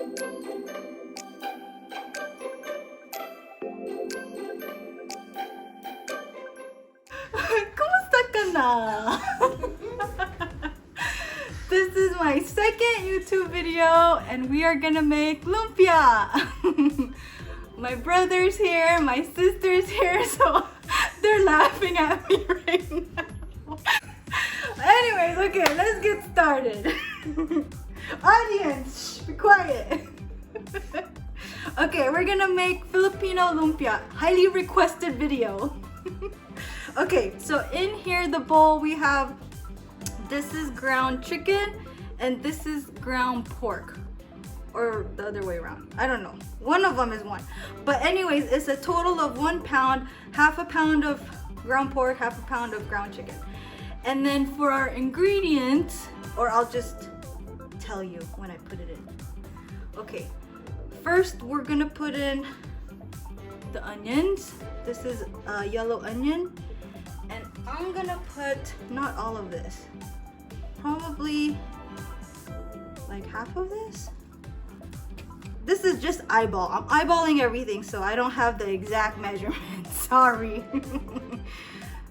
Kumusta ka na? This is my second YouTube video and we are gonna make lumpia. My brother's here, my sister's here, so they're laughing at me right now. Anyways, okay, let's get started. Audience, shh, be quiet. Okay, we're gonna make Filipino lumpia. Highly requested video. Okay, so in here, the bowl we have, this is ground chicken and this is ground pork. Or the other way around. I don't know. One of them is one. But anyways, it's a total of 1 pound, half a pound of ground pork, half a pound of ground chicken. And then for our ingredients, or I'll just tell you when I put it in. Okay, first we're gonna put in the onions. This is a yellow onion. And I'm gonna put, not all of this, probably like half of this. This is just eyeball. I'm eyeballing everything, so I don't have the exact measurement. Sorry.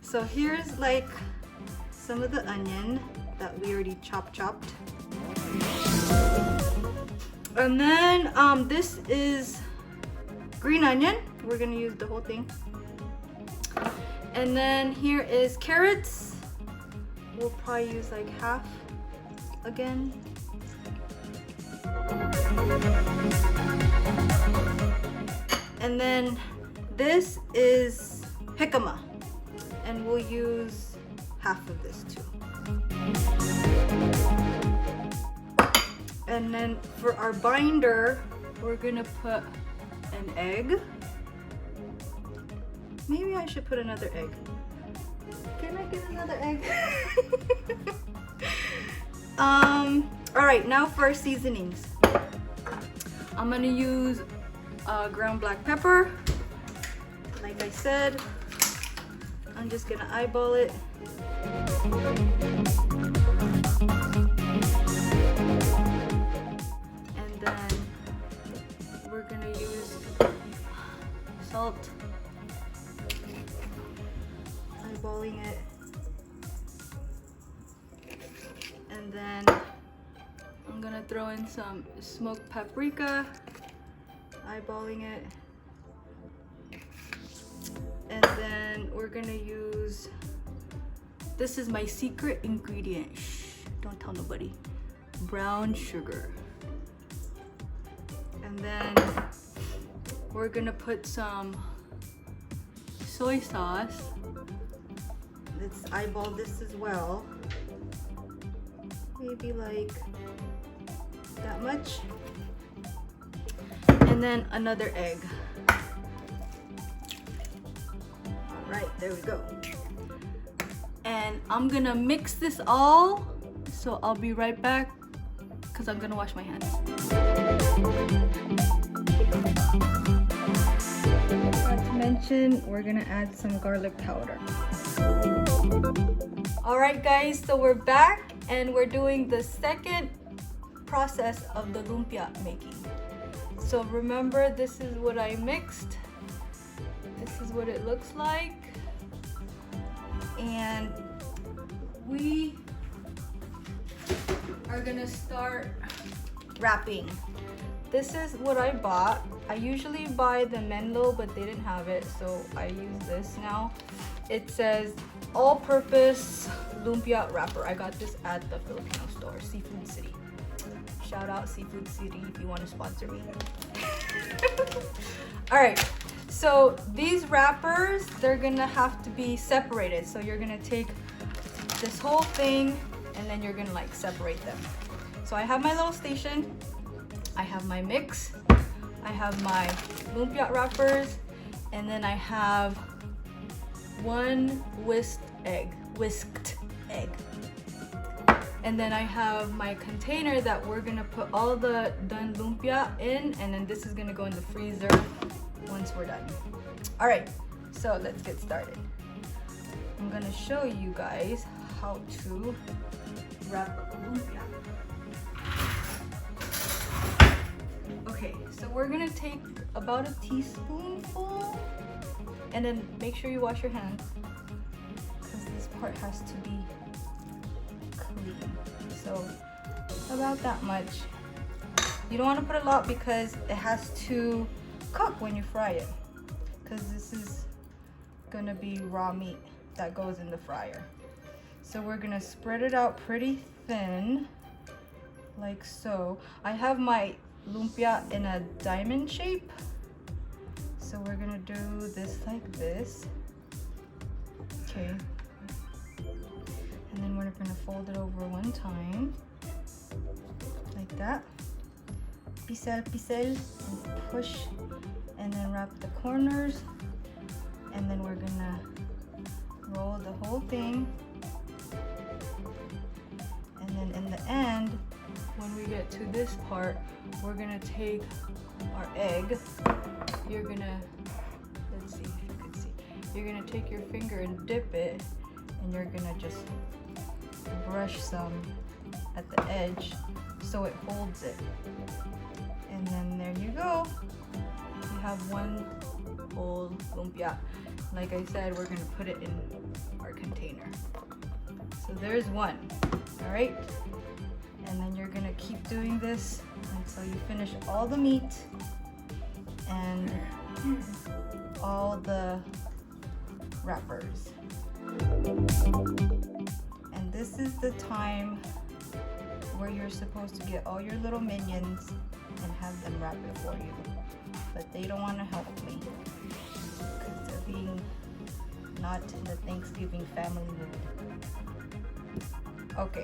So here's like some of the onion that we already chopped. And then this is green onion. We're gonna use the whole thing. And then here is carrots. We'll probably use like half again. And then this is jicama, and we'll use half of this too. And then for our binder, we're gonna put an egg. Maybe I should put another egg. Can I get another egg? All right, now for our seasonings. I'm gonna use ground black pepper. Like I said, I'm just gonna eyeball it. And then we're gonna use salt. Eyeballing it. And then I'm gonna throw in some smoked paprika, eyeballing it. And then we're gonna use, this is my secret ingredient. Shh, don't tell nobody. Brown sugar. And then we're gonna put some soy sauce. Let's eyeball this as well. Maybe like that much. And then another egg. All right, there we go. And I'm gonna mix this all. So I'll be right back because I'm gonna wash my hands. Not to mention, we're gonna add some garlic powder. All right guys, so we're back and we're doing the second process of the lumpia making. So remember, this is what I mixed. This is what it looks like. And we are gonna start wrapping. This is what I bought. I usually buy the Menlo, but they didn't have it, so I use this now. It says all-purpose lumpia wrapper. I got this at the Filipino store, Seafood City. Shout out Seafood City if you want to sponsor me. All right, so these wrappers, they're gonna have to be separated. So you're gonna take this whole thing and then you're gonna like separate them. So I have my little station, I have my mix, I have my lumpia wrappers, and then I have one whisked egg. And then I have my container that we're gonna put all the done lumpia in, and then this is gonna go in the freezer once we're done. All right, so let's get started. I'm gonna show you guys how to wrap up lumpia. Okay, so we're gonna take about a teaspoonful, and then make sure you wash your hands because this part has to be clean. So about that much. You don't want to put a lot because it has to cook when you fry it, because this is gonna be raw meat that goes in the fryer. So we're gonna spread it out pretty thin, like so. I have my lumpia in a diamond shape, so we're gonna do this like this. Okay, and then we're gonna fold it over one time like that, pisel pisel, and push, and then wrap the corners, and then we're gonna roll the whole thing. And then in the end, when we get to this part, we're gonna take our egg. You're gonna, let's see if you can see, you're gonna take your finger and dip it, and you're gonna just brush some at the edge so it holds it. And then there you go. You have one whole lumpia. Like I said, we're gonna put it in our container. So there's one, all right? And then you're gonna keep doing this until you finish all the meat and all the wrappers. And this is the time where you're supposed to get all your little minions and have them wrap it for you. But they don't want to help me because they're being not in the Thanksgiving family mood. Okay.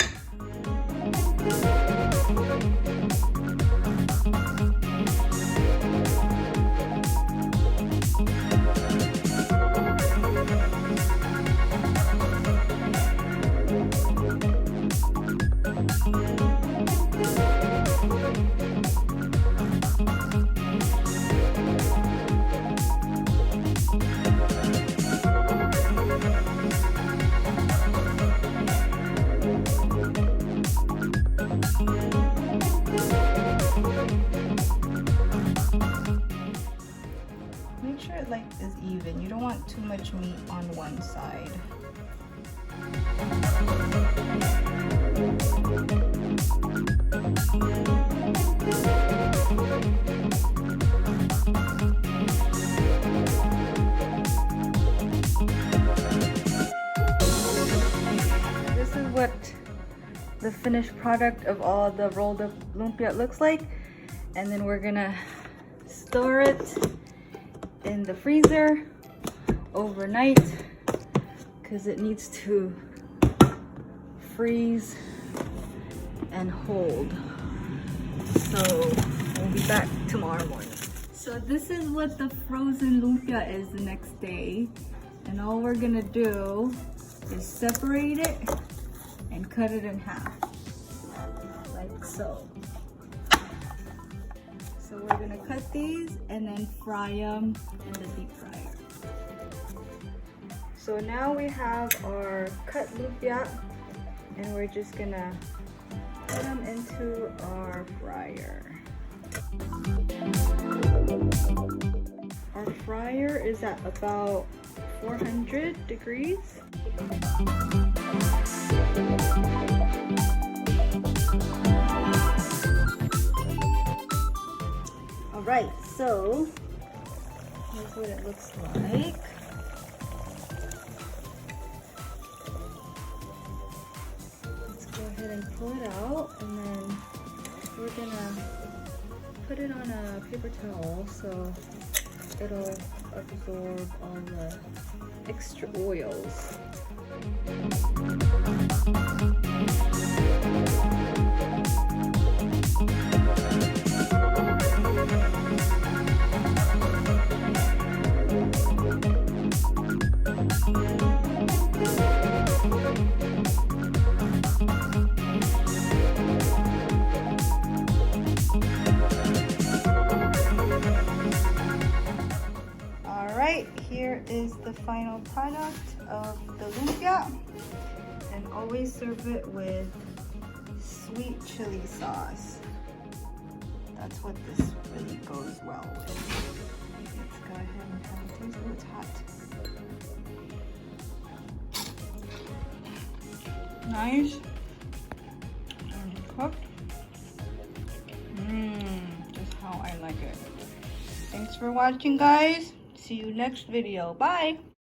Make sure it is even. You don't want too much meat on one side. This is what the finished product of all the rolled up lumpia looks like, and then we're gonna store it in the freezer overnight because it needs to freeze and hold. So we'll be back tomorrow morning. So this is what the frozen lumpia is the next day, and all we're gonna do is separate it and cut it in half like so. So we're gonna cut these and then fry them in the deep fryer. So now we have our cut lumpia, and we're just gonna put them into our fryer. Our fryer is at about 400 degrees. Alright, so here's what it looks like. Let's go ahead and pull it out, and then we're gonna put it on a paper towel so it'll absorb all the extra oils. Here is the final product of the lumpia, and always serve it with sweet chili sauce. That's what this really goes well with. Let's go ahead and have a taste. Oh, it's hot. Nice. And cooked. Just how I like it. Thanks for watching, guys. See you next video. Bye.